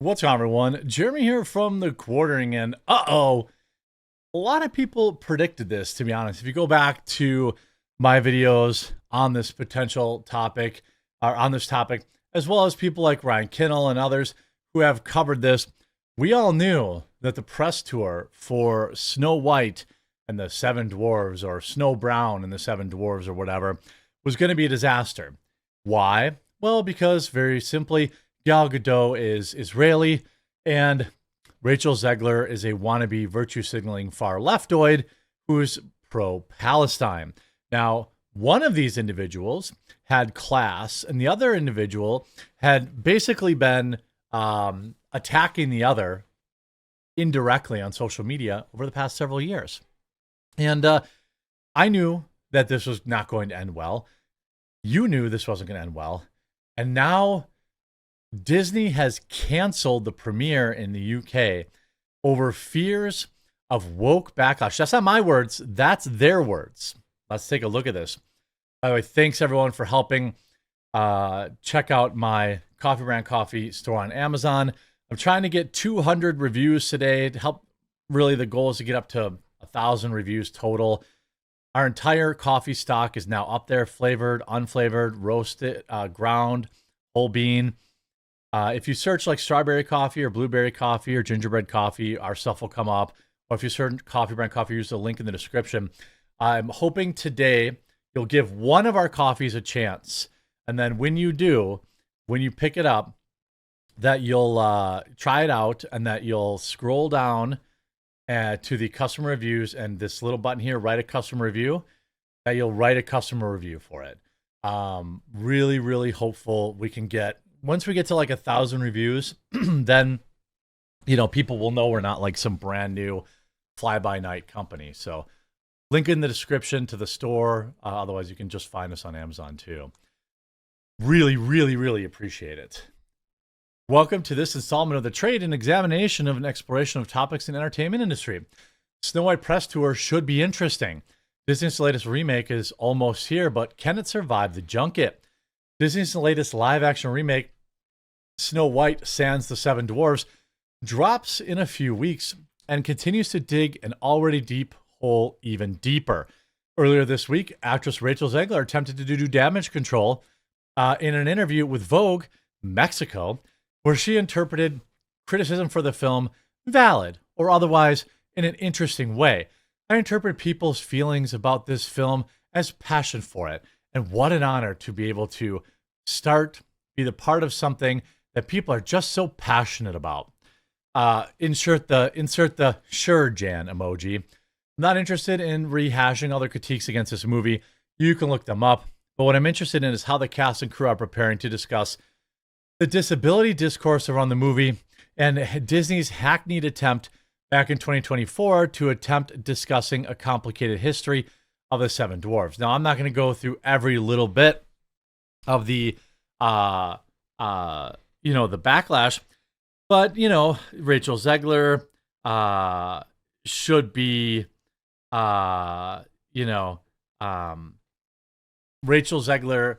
What's on, everyone? Jeremy here from the Quartering, and a lot of people predicted this, to be honest. If you go back to my videos on this potential topic, or on this topic, as well as people like Ryan Kinnell and others who have covered this, we all knew that the press tour for Snow White and the Seven Dwarves, or Snow Brown and the Seven Dwarves, or whatever, was going to be a disaster. Why? Well, because very simply, Gal Gadot is Israeli, and Rachel Zegler is a wannabe virtue signaling far leftoid who's pro-Palestine. Now, one of these individuals had class, and the other individual had basically been attacking the other indirectly on social media over the past several years. And I knew that this was not going to end well. You knew this wasn't going to end well. And now Disney has canceled the premiere in the UK over fears of woke backlash. That's not my words. That's their words. Let's take a look at this. By the way, thanks everyone for helping check out my Coffee Brand Coffee store on Amazon. I'm trying to get 200 reviews today to help. Really, the goal is to get up to 1,000 reviews total. Our entire coffee stock is now up there, flavored, unflavored, roasted, ground, whole bean. If you search like strawberry coffee or blueberry coffee or gingerbread coffee, our stuff will come up. Or if you search Coffee Brand Coffee, use the link in the description. I'm hoping today you'll give one of our coffees a chance. And then when you do, when you pick it up, that you'll try it out and that you'll scroll down to the customer reviews and this little button here, write a customer review, that you'll write a customer review for it. Really, really hopeful we can get, once we get to like 1,000 reviews, then, you know, people will know we're not like some brand new fly-by-night company. So link in the description to the store. Otherwise, you can just find us on Amazon too. Really, really, really appreciate it. Welcome to this installment of The Trade, an examination of an exploration of topics in the entertainment industry. Snow White press tour should be interesting. Disney's latest remake is almost here, but can it survive the junket? Disney's latest live-action remake, Snow White sans the Seven Dwarfs, drops in a few weeks and continues to dig an already deep hole even deeper. Earlier this week, actress Rachel Zegler attempted to do damage control in an interview with Vogue Mexico, where she interpreted criticism for the film valid or otherwise in an interesting way. I interpret people's feelings about this film as passion for it. And what an honor to be able to be the part of something that people are just so passionate about. Insert the sure Jan emoji. I'm not interested in rehashing other critiques against this movie. You can look them up. But what I'm interested in is how the cast and crew are preparing to discuss the disability discourse around the movie and Disney's hackneyed attempt back in 2024 to attempt discussing a complicated history of the Seven Dwarfs. Now, I'm not going to go through every little bit of the, the backlash, but, you know, Rachel Zegler should be, Rachel Zegler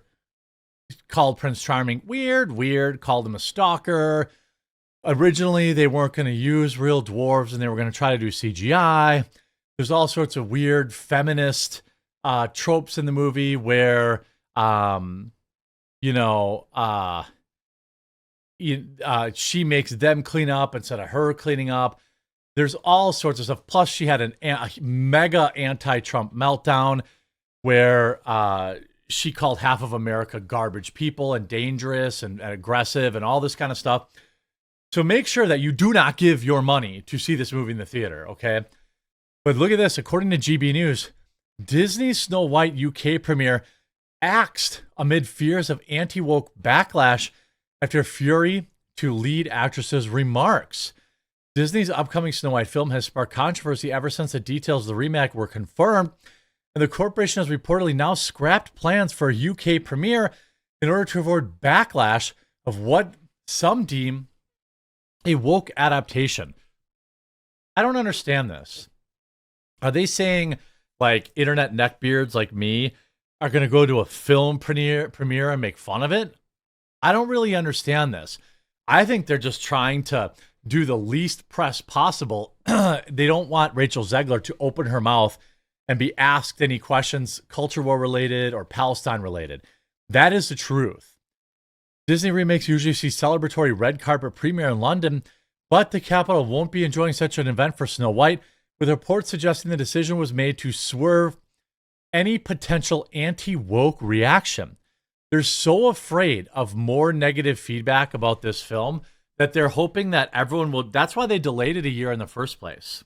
called Prince Charming weird, called him a stalker. Originally, they weren't going to use real dwarves and they were going to try to do CGI. There's all sorts of weird feminist tropes in the movie where, she makes them clean up instead of her cleaning up. There's all sorts of stuff. Plus, she had a mega anti-Trump meltdown where she called half of America garbage people and dangerous and aggressive and all this kind of stuff. So make sure that you do not give your money to see this movie in the theater, okay? But look at this. According to GB News, Disney's Snow White UK premiere axed amid fears of anti-woke backlash after fury to lead actress's remarks. Disney's upcoming Snow White film has sparked controversy ever since the details of the remake were confirmed, and the corporation has reportedly now scrapped plans for a UK premiere in order to avoid backlash of what some deem a woke adaptation. I don't understand this. Are they saying like internet neckbeards like me are going to go to a film premiere and make fun of it? I don't really understand this. I think they're just trying to do the least press possible. They don't want Rachel Zegler to open her mouth and be asked any questions, culture war related or Palestine related. That is the truth. Disney remakes usually see celebratory red carpet premiere in London, but the capital won't be enjoying such an event for Snow White, with reports suggesting the decision was made to swerve any potential anti-woke reaction. They're so afraid of more negative feedback about this film that they're hoping that everyone will. That's why they delayed it a year in the first place.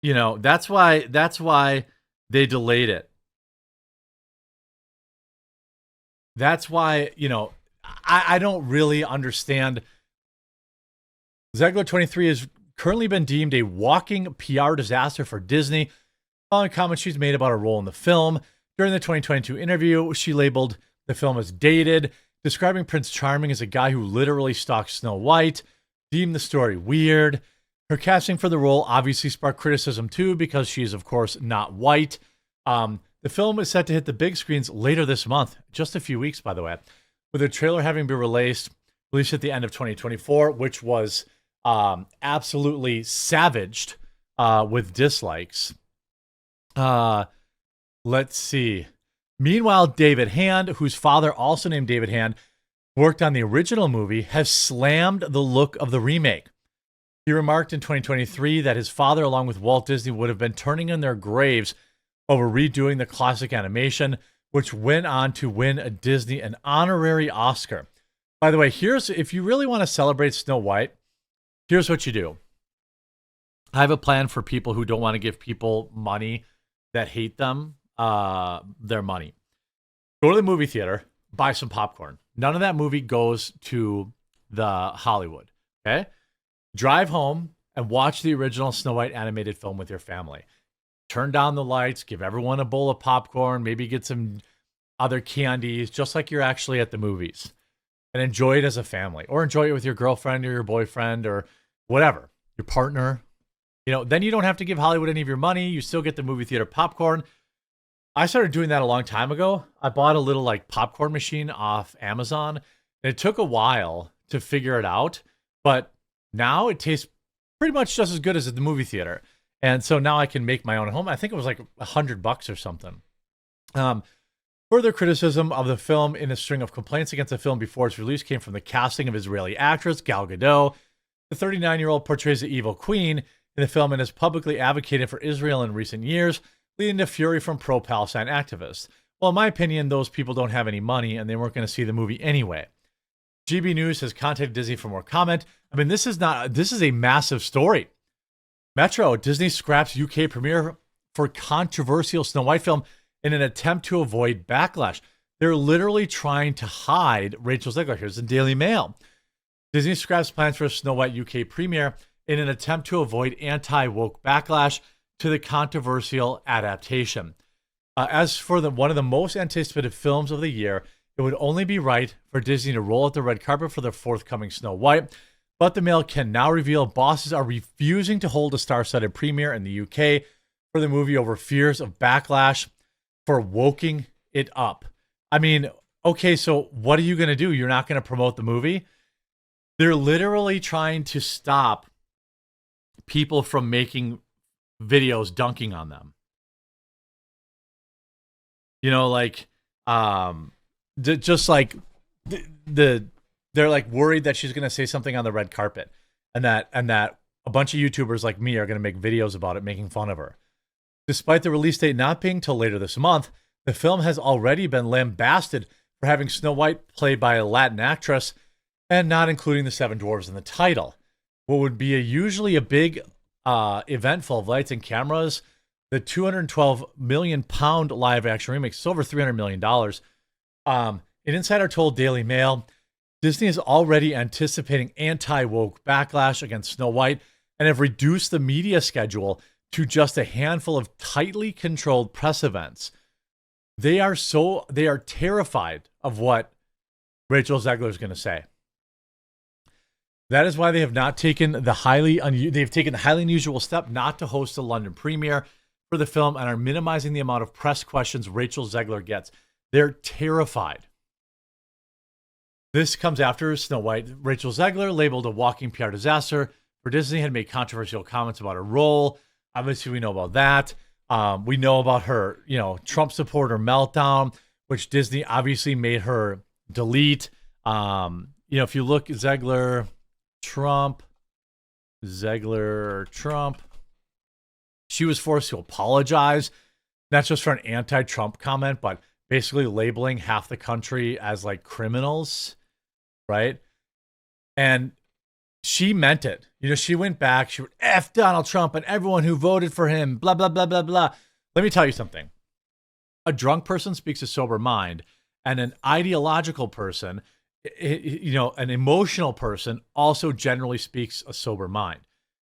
You know, that's why they delayed it. That's why, I don't really understand. Zegler 23 has currently been deemed a walking PR disaster for Disney, following comments she's made about her role in the film. During the 2022 interview, she labeled the film as dated, describing Prince Charming as a guy who literally stalked Snow White, deemed the story weird. Her casting for the role obviously sparked criticism too, because she is, of course, not white. The film is set to hit the big screens later this month, just a few weeks, by the way, with a trailer having been released at the end of 2024, which was absolutely savaged with dislikes. Let's see. Meanwhile, David Hand, whose father, also named David Hand, worked on the original movie, has slammed the look of the remake. He remarked in 2023 that his father, along with Walt Disney, would have been turning in their graves over redoing the classic animation, which went on to win a Disney an honorary Oscar. By the way, if you really want to celebrate Snow White, here's what you do. I have a plan for people who don't want to give people money that hate them their money. Go to the movie theater, buy some popcorn. None of that movie goes to the Hollywood, okay? Drive home and watch the original Snow White animated film with your family. Turn down the lights, give everyone a bowl of popcorn, maybe get some other candies, just like you're actually at the movies, and enjoy it as a family, or enjoy it with your girlfriend or your boyfriend or whatever, your partner. Then you don't have to give Hollywood any of your money. You still get the movie theater popcorn. I started doing that a long time ago. I bought a little popcorn machine off Amazon, and it took a while to figure it out, but now it tastes pretty much just as good as at the movie theater. And so now I can make my own at home. I think it was like $100 or something. Further criticism of the film in a string of complaints against the film before its release came from the casting of Israeli actress Gal Gadot. The 39-year-old portrays the evil queen in the film and has publicly advocated for Israel in recent years, leading to fury from pro-Palestine activists. Well, in my opinion, those people don't have any money and they weren't going to see the movie anyway. GB News has contacted Disney for more comment. I mean, this is a massive story. Metro, Disney scraps UK premiere for controversial Snow White film in an attempt to avoid backlash. They're literally trying to hide Rachel Zegler. Here's the Daily Mail. Disney scraps plans for a Snow White UK premiere in an attempt to avoid anti-woke backlash to the controversial adaptation. As for one of the most anticipated films of the year, it would only be right for Disney to roll out the red carpet for the forthcoming Snow White, but the Mail can now reveal bosses are refusing to hold a star-studded premiere in the UK for the movie over fears of backlash for woking it up. I mean, okay, so what are you going to do? You're not going to promote the movie? They're literally trying to stop people from making videos dunking on them. They're like worried that she's going to say something on the red carpet, and that a bunch of YouTubers like me are going to make videos about it, making fun of her. Despite the release date not being till later this month, the film has already been lambasted for having Snow White played by a Latin actress and not including the Seven Dwarves in the title. What would be usually a big event full of lights and cameras, the £212 million live action remake is over $300 million. An insider told Daily Mail, Disney is already anticipating anti-woke backlash against Snow White and have reduced the media schedule to just a handful of tightly controlled press events. They are terrified of what Rachel Zegler is going to say. That is why they have not taken the highly unusual step not to host a London premiere for the film and are minimizing the amount of press questions Rachel Zegler gets. They're terrified. This comes after Snow White. Rachel Zegler, labeled a walking PR disaster for Disney, had made controversial comments about her role. Obviously, we know about that. We know about her, Trump supporter meltdown, which Disney obviously made her delete. If you look Zegler, Trump, she was forced to apologize, not just for an anti-Trump comment, but basically labeling half the country as like criminals, right? And she meant it. She went back, she would F Donald Trump and everyone who voted for him, blah, blah, blah, blah, blah. Let me tell you something. A drunk person speaks a sober mind, and an ideological person, an emotional person also generally speaks a sober mind.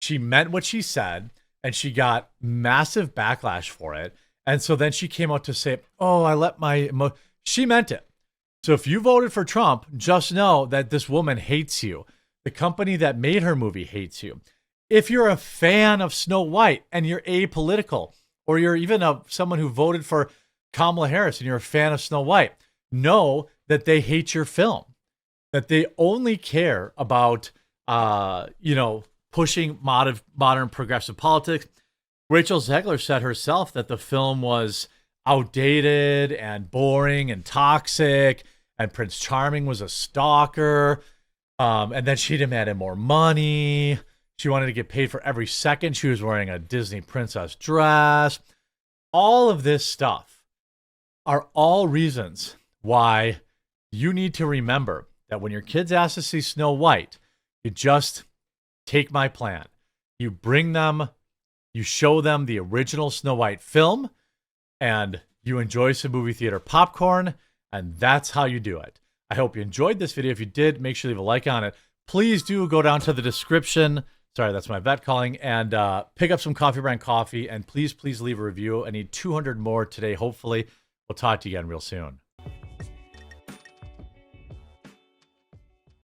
She meant what she said, and she got massive backlash for it. And so then she came out to say, oh, I let she meant it. So if you voted for Trump, just know that this woman hates you. The company that made her movie hates you. If you're a fan of Snow White and you're apolitical, or you're even someone who voted for Kamala Harris and you're a fan of Snow White, know that they hate your film, that they only care about, pushing modern progressive politics. Rachel Zegler said herself that the film was outdated and boring and toxic, and Prince Charming was a stalker. And then she demanded more money. She wanted to get paid for every second she was wearing a Disney princess dress. All of this stuff are all reasons why you need to remember that when your kids ask to see Snow White, you just take my plan. You bring them, you show them the original Snow White film, and you enjoy some movie theater popcorn, and that's how you do it. I hope you enjoyed this video. If you did, make sure you leave a like on it. Please do go down to the description. Sorry, that's my vet calling. And pick up some Coffee Brand coffee. And please leave a review. I need 200 more today, hopefully. We'll talk to you again real soon.